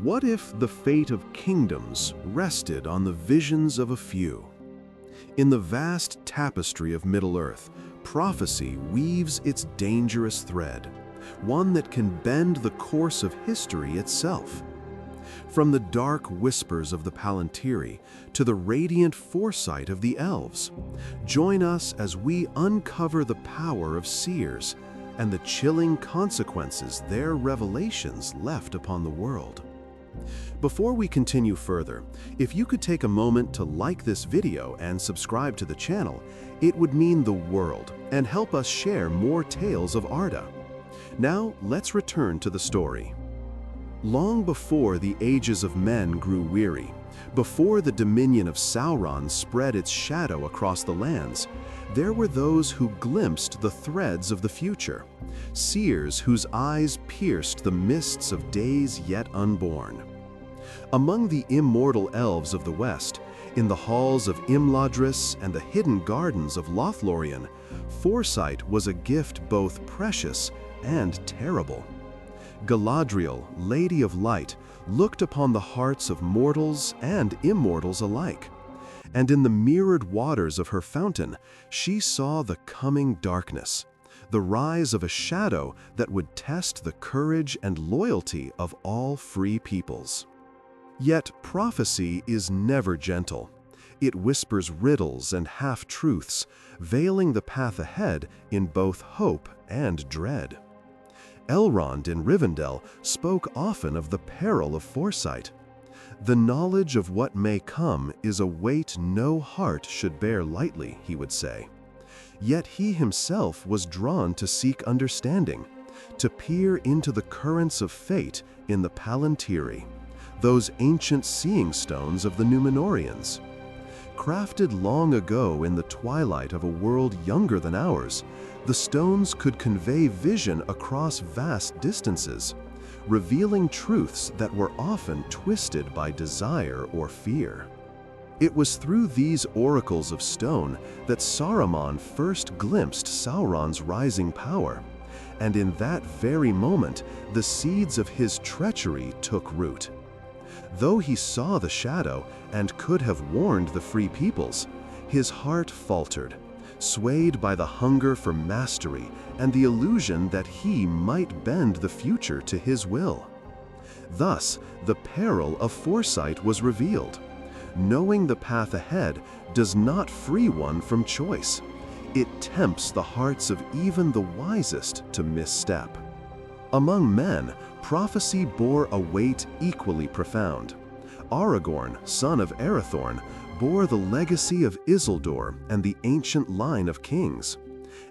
What if the fate of kingdoms rested on the visions of a few? In the vast tapestry of Middle-earth, prophecy weaves its dangerous thread, one that can bend the course of history itself. From the dark whispers of the Palantíri to the radiant foresight of the Elves, join us as we uncover the power of Seers and the chilling consequences their revelations left upon the world. Before we continue further, if you could take a moment to like this video and subscribe to the channel, it would mean the world and help us share more tales of Arda. Now, let's return to the story. Long before the ages of men grew weary, before the dominion of Sauron spread its shadow across the lands, there were those who glimpsed the threads of the future, seers whose eyes pierced the mists of days yet unborn. Among the immortal elves of the West, in the halls of Imladris and the hidden gardens of Lothlorien, foresight was a gift both precious and terrible. Galadriel, Lady of Light, looked upon the hearts of mortals and immortals alike, and in the mirrored waters of her fountain, she saw the coming darkness, the rise of a shadow that would test the courage and loyalty of all free peoples. Yet prophecy is never gentle. It whispers riddles and half-truths, veiling the path ahead in both hope and dread. Elrond in Rivendell spoke often of the peril of foresight. The knowledge of what may come is a weight no heart should bear lightly, he would say. Yet he himself was drawn to seek understanding, to peer into the currents of fate in the Palantíri, those ancient seeing stones of the Númenóreans. Crafted long ago in the twilight of a world younger than ours, the stones could convey vision across vast distances, revealing truths that were often twisted by desire or fear. It was through these oracles of stone that Saruman first glimpsed Sauron's rising power, and in that very moment, the seeds of his treachery took root. Though he saw the shadow and could have warned the free peoples, his heart faltered, swayed by the hunger for mastery and the illusion that he might bend the future to his will. Thus, the peril of foresight was revealed. Knowing the path ahead does not free one from choice. It tempts the hearts of even the wisest to misstep. Among men, prophecy bore a weight equally profound. Aragorn, son of Arathorn, bore the legacy of Isildur and the ancient line of kings.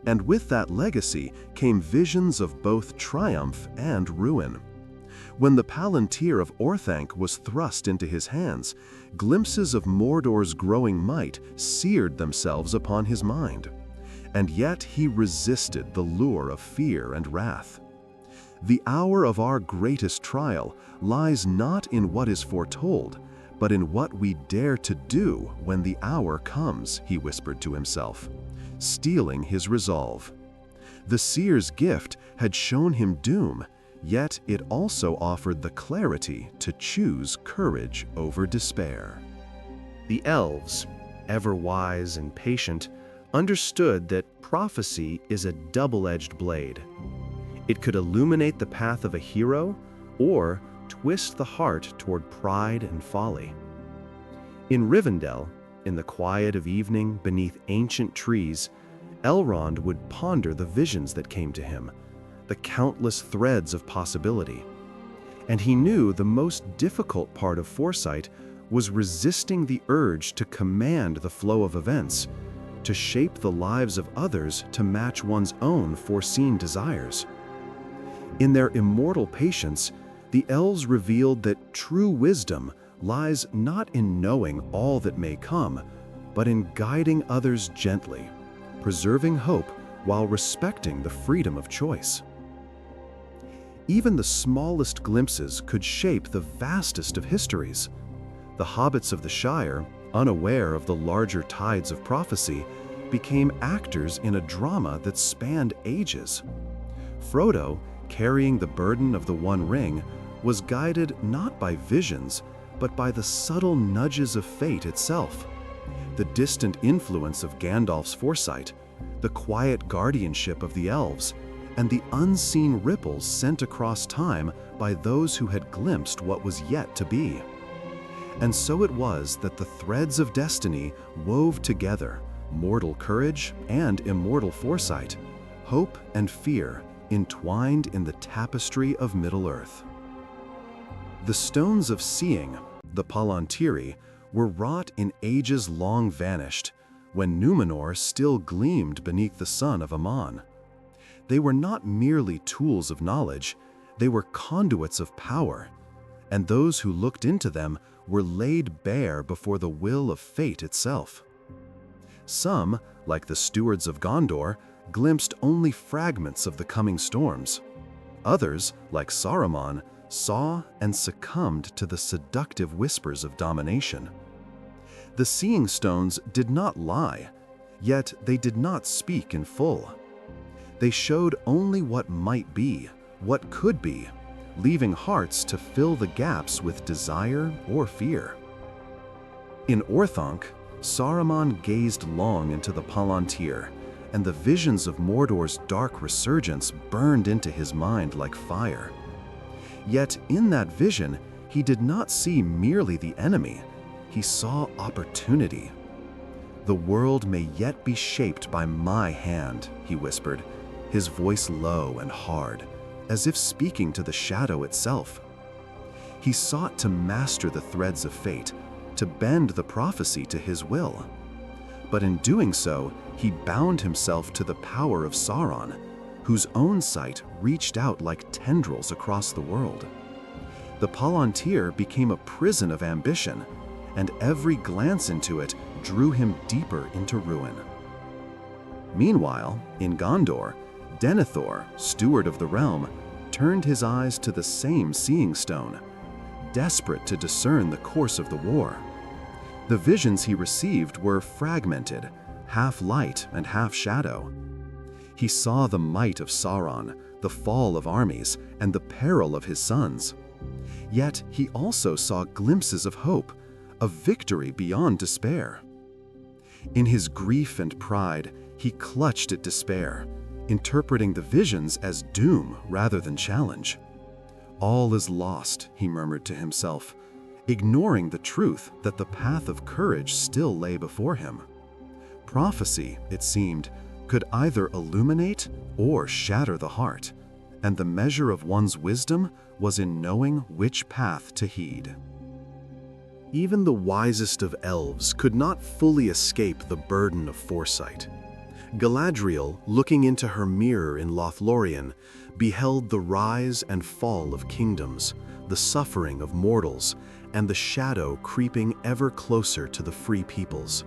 And with that legacy came visions of both triumph and ruin. When the Palantír of Orthanc was thrust into his hands, glimpses of Mordor's growing might seared themselves upon his mind. And yet he resisted the lure of fear and wrath. The hour of our greatest trial lies not in what is foretold, but in what we dare to do when the hour comes, he whispered to himself, steeling his resolve. The seer's gift had shown him doom, yet it also offered the clarity to choose courage over despair. The elves, ever wise and patient, understood that prophecy is a double-edged blade. It could illuminate the path of a hero or twist the heart toward pride and folly. In Rivendell, in the quiet of evening beneath ancient trees, Elrond would ponder the visions that came to him, the countless threads of possibility. And he knew the most difficult part of foresight was resisting the urge to command the flow of events, to shape the lives of others to match one's own foreseen desires. In their immortal patience, the elves revealed that true wisdom lies not in knowing all that may come, but in guiding others gently, preserving hope while respecting the freedom of choice. Even the smallest glimpses could shape the vastest of histories. The hobbits of the Shire, unaware of the larger tides of prophecy, became actors in a drama that spanned ages. Frodo, carrying the burden of the One Ring, was guided not by visions, but by the subtle nudges of fate itself. The distant influence of Gandalf's foresight, the quiet guardianship of the elves, and the unseen ripples sent across time by those who had glimpsed what was yet to be. And so it was that the threads of destiny wove together mortal courage and immortal foresight, hope and fear entwined in the tapestry of Middle-earth. The stones of seeing, the Palantíri, were wrought in ages long vanished, when Númenor still gleamed beneath the sun of Aman. They were not merely tools of knowledge, they were conduits of power, and those who looked into them were laid bare before the will of fate itself. Some, like the stewards of Gondor, glimpsed only fragments of the coming storms. Others, like Saruman, saw and succumbed to the seductive whispers of domination. The seeing stones did not lie, yet they did not speak in full. They showed only what might be, what could be, leaving hearts to fill the gaps with desire or fear. In Orthanc, Saruman gazed long into the Palantir, and the visions of Mordor's dark resurgence burned into his mind like fire. Yet in that vision, he did not see merely the enemy, he saw opportunity. "The world may yet be shaped by my hand," he whispered, his voice low and hard, as if speaking to the shadow itself. He sought to master the threads of fate, to bend the prophecy to his will. But in doing so, he bound himself to the power of Sauron, whose own sight reached out like tendrils across the world. The Palantir became a prison of ambition, and every glance into it drew him deeper into ruin. Meanwhile, in Gondor, Denethor, steward of the realm, turned his eyes to the same seeing stone, desperate to discern the course of the war. The visions he received were fragmented, half light and half shadow. He saw the might of Sauron, the fall of armies, and the peril of his sons. Yet he also saw glimpses of hope, of victory beyond despair. In his grief and pride, he clutched at despair, interpreting the visions as doom rather than challenge. "All is lost," he murmured to himself, ignoring the truth that the path of courage still lay before him. Prophecy, it seemed, could either illuminate or shatter the heart, and the measure of one's wisdom was in knowing which path to heed. Even the wisest of elves could not fully escape the burden of foresight. Galadriel, looking into her mirror in Lothlorien, beheld the rise and fall of kingdoms, the suffering of mortals, and the shadow creeping ever closer to the free peoples.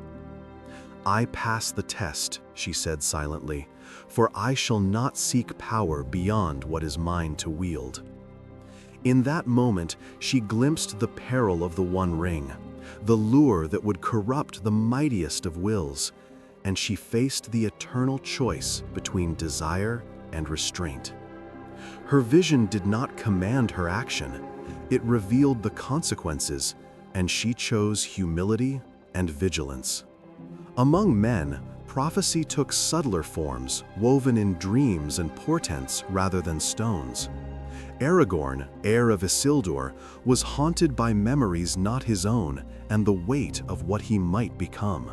"I pass the test," she said silently, "for I shall not seek power beyond what is mine to wield." In that moment, she glimpsed the peril of the One Ring, the lure that would corrupt the mightiest of wills, and she faced the eternal choice between desire and restraint. Her vision did not command her action, it revealed the consequences, and she chose humility and vigilance. Among men, prophecy took subtler forms, woven in dreams and portents rather than stones. Aragorn, heir of Isildur, was haunted by memories not his own and the weight of what he might become.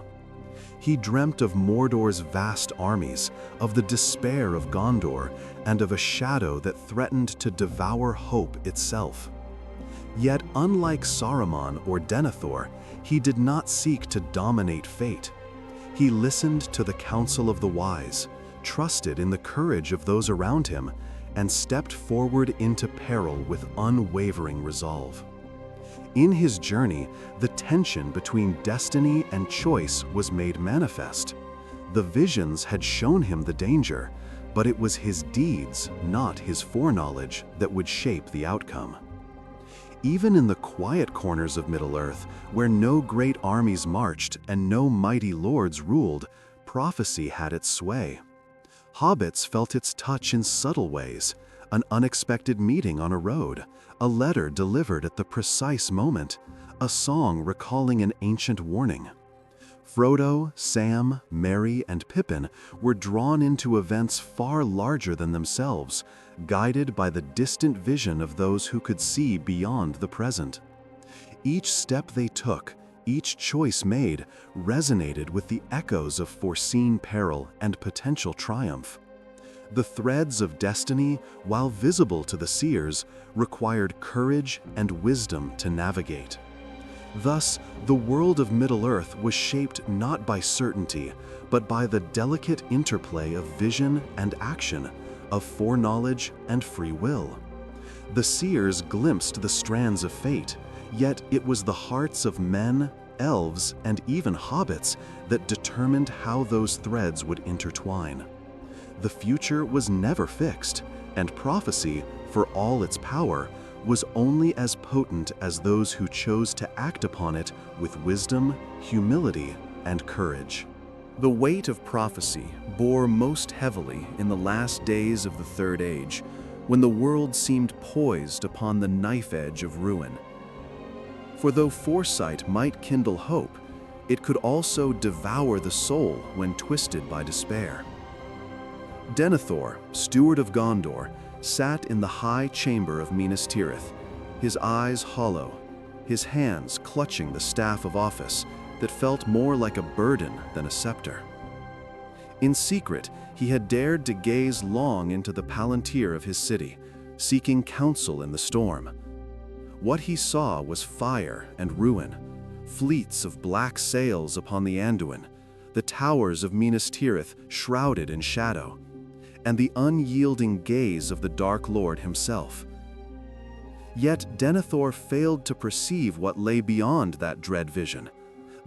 He dreamt of Mordor's vast armies, of the despair of Gondor, and of a shadow that threatened to devour hope itself. Yet, unlike Saruman or Denethor, he did not seek to dominate fate. He listened to the counsel of the wise, trusted in the courage of those around him, and stepped forward into peril with unwavering resolve. In his journey, the tension between destiny and choice was made manifest. The visions had shown him the danger, but it was his deeds, not his foreknowledge, that would shape the outcome. Even in the quiet corners of Middle-earth, where no great armies marched and no mighty lords ruled, prophecy had its sway. Hobbits felt its touch in subtle ways, an unexpected meeting on a road, a letter delivered at the precise moment, a song recalling an ancient warning. Frodo, Sam, Merry, and Pippin were drawn into events far larger than themselves, guided by the distant vision of those who could see beyond the present. Each step they took, each choice made, resonated with the echoes of foreseen peril and potential triumph. The threads of destiny, while visible to the seers, required courage and wisdom to navigate. Thus, the world of Middle-earth was shaped not by certainty, but by the delicate interplay of vision and action, of foreknowledge and free will. The seers glimpsed the strands of fate, yet it was the hearts of men, elves, and even hobbits that determined how those threads would intertwine. The future was never fixed, and prophecy, for all its power, was only as potent as those who chose to act upon it with wisdom, humility, and courage. The weight of prophecy bore most heavily in the last days of the Third Age, when the world seemed poised upon the knife edge of ruin. For though foresight might kindle hope, it could also devour the soul when twisted by despair. Denethor, steward of Gondor, sat in the high chamber of Minas Tirith, his eyes hollow, his hands clutching the staff of office that felt more like a burden than a scepter. In secret, he had dared to gaze long into the Palantíri of his city, seeking counsel in the storm. What he saw was fire and ruin, fleets of black sails upon the Anduin, the towers of Minas Tirith shrouded in shadow, and the unyielding gaze of the Dark Lord himself. Yet Denethor failed to perceive what lay beyond that dread vision,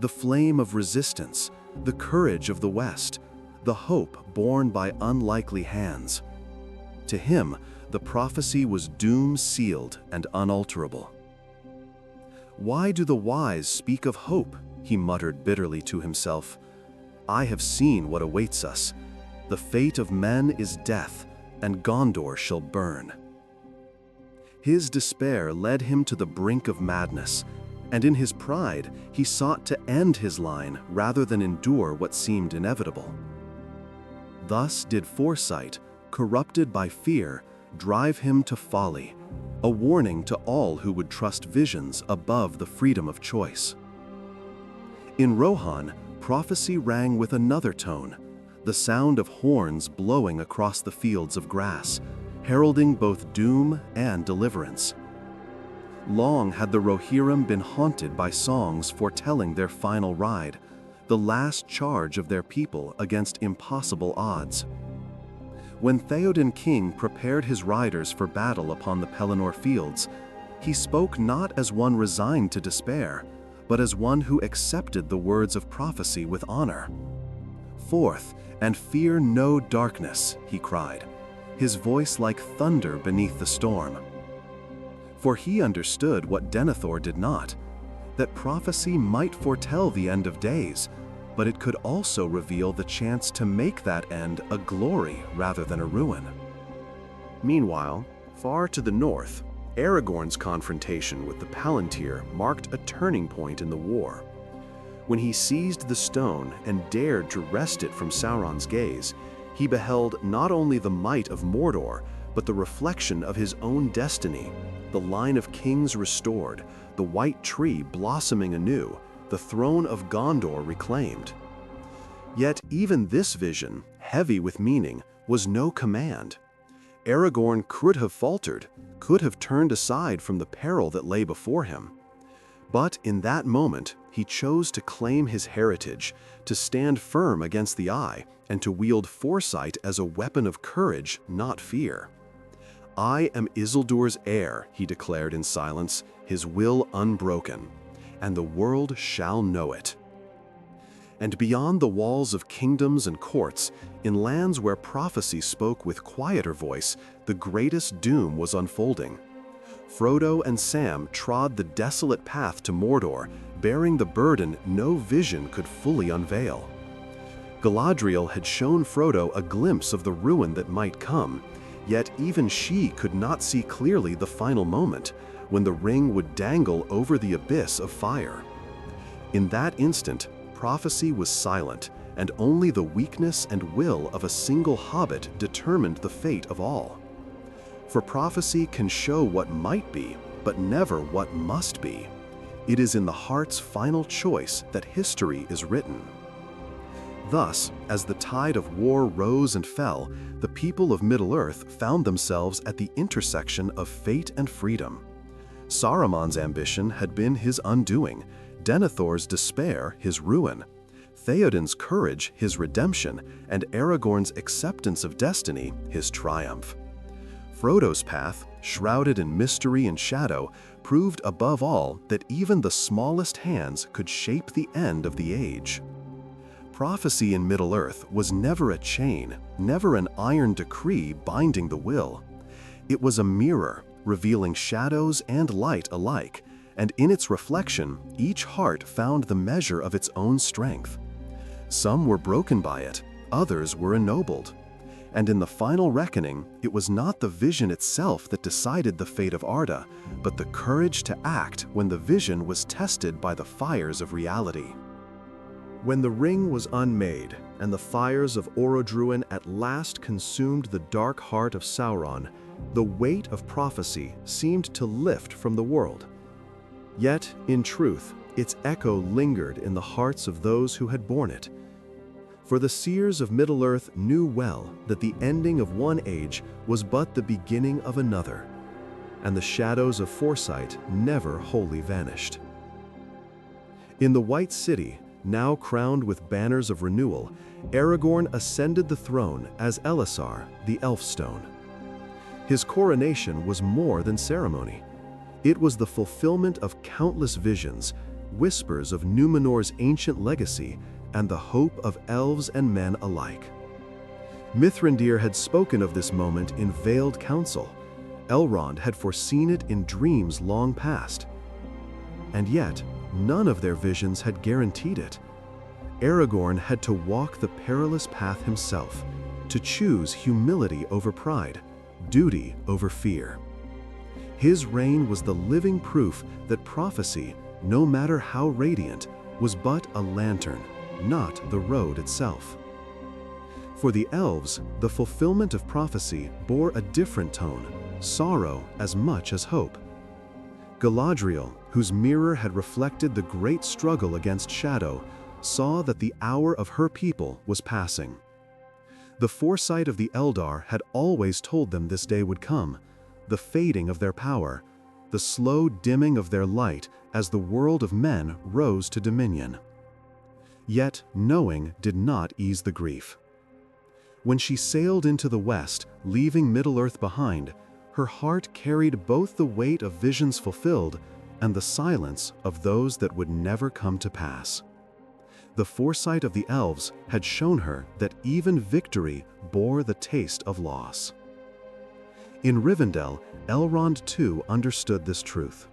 the flame of resistance, the courage of the West, the hope borne by unlikely hands. To him, the prophecy was doom-sealed and unalterable. "Why do the wise speak of hope?" he muttered bitterly to himself. "I have seen what awaits us. The fate of men is death, and Gondor shall burn." His despair led him to the brink of madness, and in his pride, he sought to end his line rather than endure what seemed inevitable. Thus did foresight, corrupted by fear, drive him to folly, a warning to all who would trust visions above the freedom of choice. In Rohan, prophecy rang with another tone, the sound of horns blowing across the fields of grass, heralding both doom and deliverance. Long had the Rohirrim been haunted by songs foretelling their final ride, the last charge of their people against impossible odds. When Theoden King prepared his riders for battle upon the Pelennor fields, he spoke not as one resigned to despair, but as one who accepted the words of prophecy with honor. "Forth, and fear no darkness," he cried, his voice like thunder beneath the storm. For he understood what Denethor did not, that prophecy might foretell the end of days, but it could also reveal the chance to make that end a glory rather than a ruin. Meanwhile, far to the north, Aragorn's confrontation with the Palantír marked a turning point in the war. When he seized the stone and dared to wrest it from Sauron's gaze, he beheld not only the might of Mordor, but the reflection of his own destiny, the line of kings restored, the white tree blossoming anew, the throne of Gondor reclaimed. Yet even this vision, heavy with meaning, was no command. Aragorn could have faltered, could have turned aside from the peril that lay before him. But in that moment, he chose to claim his heritage, to stand firm against the eye, and to wield foresight as a weapon of courage, not fear. "I am Isildur's heir," he declared in silence, his will unbroken, "and the world shall know it." And beyond the walls of kingdoms and courts, in lands where prophecy spoke with quieter voice, the greatest doom was unfolding. Frodo and Sam trod the desolate path to Mordor, bearing the burden no vision could fully unveil. Galadriel had shown Frodo a glimpse of the ruin that might come, Yet even she could not see clearly the final moment, when the ring would dangle over the abyss of fire. In that instant, prophecy was silent, and only the weakness and will of a single hobbit determined the fate of all. For prophecy can show what might be, but never what must be. It is in the heart's final choice that history is written. Thus, as the tide of war rose and fell, the people of Middle-earth found themselves at the intersection of fate and freedom. Saruman's ambition had been his undoing, Denethor's despair his ruin, Theoden's courage his redemption, and Aragorn's acceptance of destiny his triumph. Frodo's path, shrouded in mystery and shadow, proved above all that even the smallest hands could shape the end of the age. Prophecy in Middle-earth was never a chain, never an iron decree binding the will. It was a mirror, revealing shadows and light alike, and in its reflection, each heart found the measure of its own strength. Some were broken by it, others were ennobled. And in the final reckoning, it was not the vision itself that decided the fate of Arda, but the courage to act when the vision was tested by the fires of reality. When the ring was unmade, and the fires of Orodruin at last consumed the dark heart of Sauron, the weight of prophecy seemed to lift from the world. Yet, in truth, its echo lingered in the hearts of those who had borne it. For the seers of Middle-earth knew well that the ending of one age was but the beginning of another, and the shadows of foresight never wholly vanished. In the White City, now crowned with banners of renewal, Aragorn ascended the throne as Elisar, the Elfstone. His coronation was more than ceremony. It was the fulfillment of countless visions, whispers of Numenor's ancient legacy, and the hope of elves and men alike. Mithrandir had spoken of this moment in veiled counsel. Elrond had foreseen it in dreams long past. And yet, none of their visions had guaranteed it. Aragorn had to walk the perilous path himself, to choose humility over pride, duty over fear. His reign was the living proof that prophecy, no matter how radiant, was but a lantern, not the road itself. For the elves, the fulfillment of prophecy bore a different tone, sorrow as much as hope. Galadriel, whose mirror had reflected the great struggle against shadow, saw that the hour of her people was passing. The foresight of the Eldar had always told them this day would come, the fading of their power, the slow dimming of their light as the world of men rose to dominion. Yet knowing did not ease the grief. When she sailed into the west, leaving Middle-earth behind, her heart carried both the weight of visions fulfilled and the silence of those that would never come to pass. The foresight of the elves had shown her that even victory bore the taste of loss. In Rivendell, Elrond too understood this truth.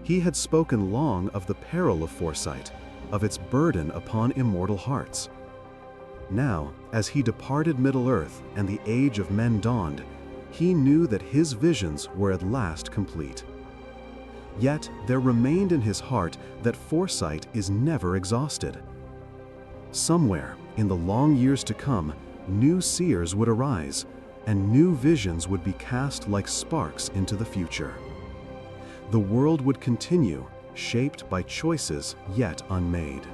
He had spoken long of the peril of foresight, of its burden upon immortal hearts. Now, as he departed Middle-earth and the age of men dawned, he knew that his visions were at last complete. Yet there remained in his heart that foresight is never exhausted. Somewhere, in the long years to come, new seers would arise, and new visions would be cast like sparks into the future. The world would continue, shaped by choices yet unmade.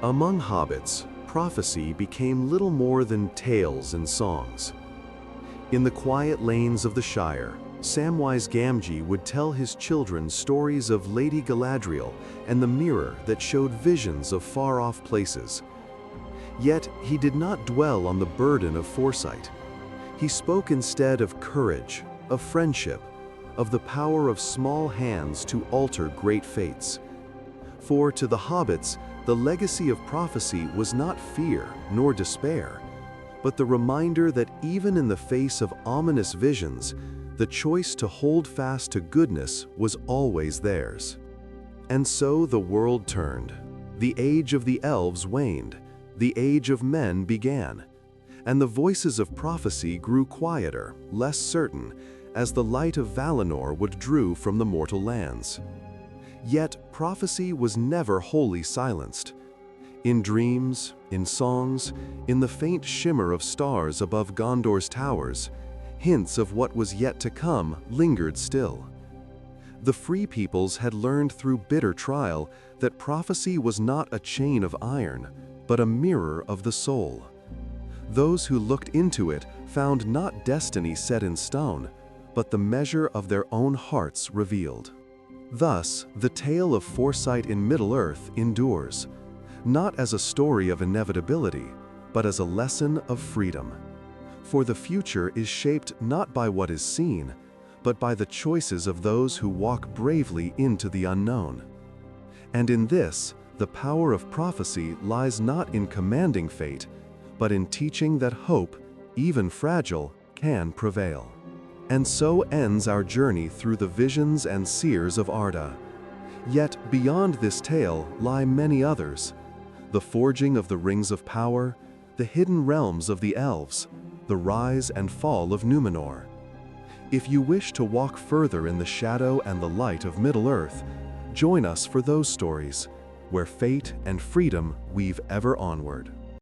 Among hobbits, prophecy became little more than tales and songs. In the quiet lanes of the Shire, Samwise Gamgee would tell his children stories of Lady Galadriel and the mirror that showed visions of far-off places. Yet he did not dwell on the burden of foresight. He spoke instead of courage, of friendship, of the power of small hands to alter great fates. For to the hobbits, the legacy of prophecy was not fear nor despair, but the reminder that even in the face of ominous visions, the choice to hold fast to goodness was always theirs. And so the world turned. The age of the elves waned. The age of men began. and the voices of prophecy grew quieter, less certain, as the light of Valinor withdrew from the mortal lands. Yet prophecy was never wholly silenced. In dreams, in songs, in the faint shimmer of stars above Gondor's towers, hints of what was yet to come lingered still. The Free Peoples had learned through bitter trial that prophecy was not a chain of iron, but a mirror of the soul. Those who looked into it found not destiny set in stone, but the measure of their own hearts revealed. Thus, the tale of foresight in Middle-earth endures, not as a story of inevitability, but as a lesson of freedom. For the future is shaped not by what is seen, but by the choices of those who walk bravely into the unknown. And in this, the power of prophecy lies not in commanding fate, but in teaching that hope, even fragile, can prevail. And so ends our journey through the visions and seers of Arda. Yet beyond this tale lie many others: the forging of the rings of power, the hidden realms of the Elves, the rise and fall of Numenor. If you wish to walk further in the shadow and the light of Middle-earth, join us for those stories, where fate and freedom weave ever onward.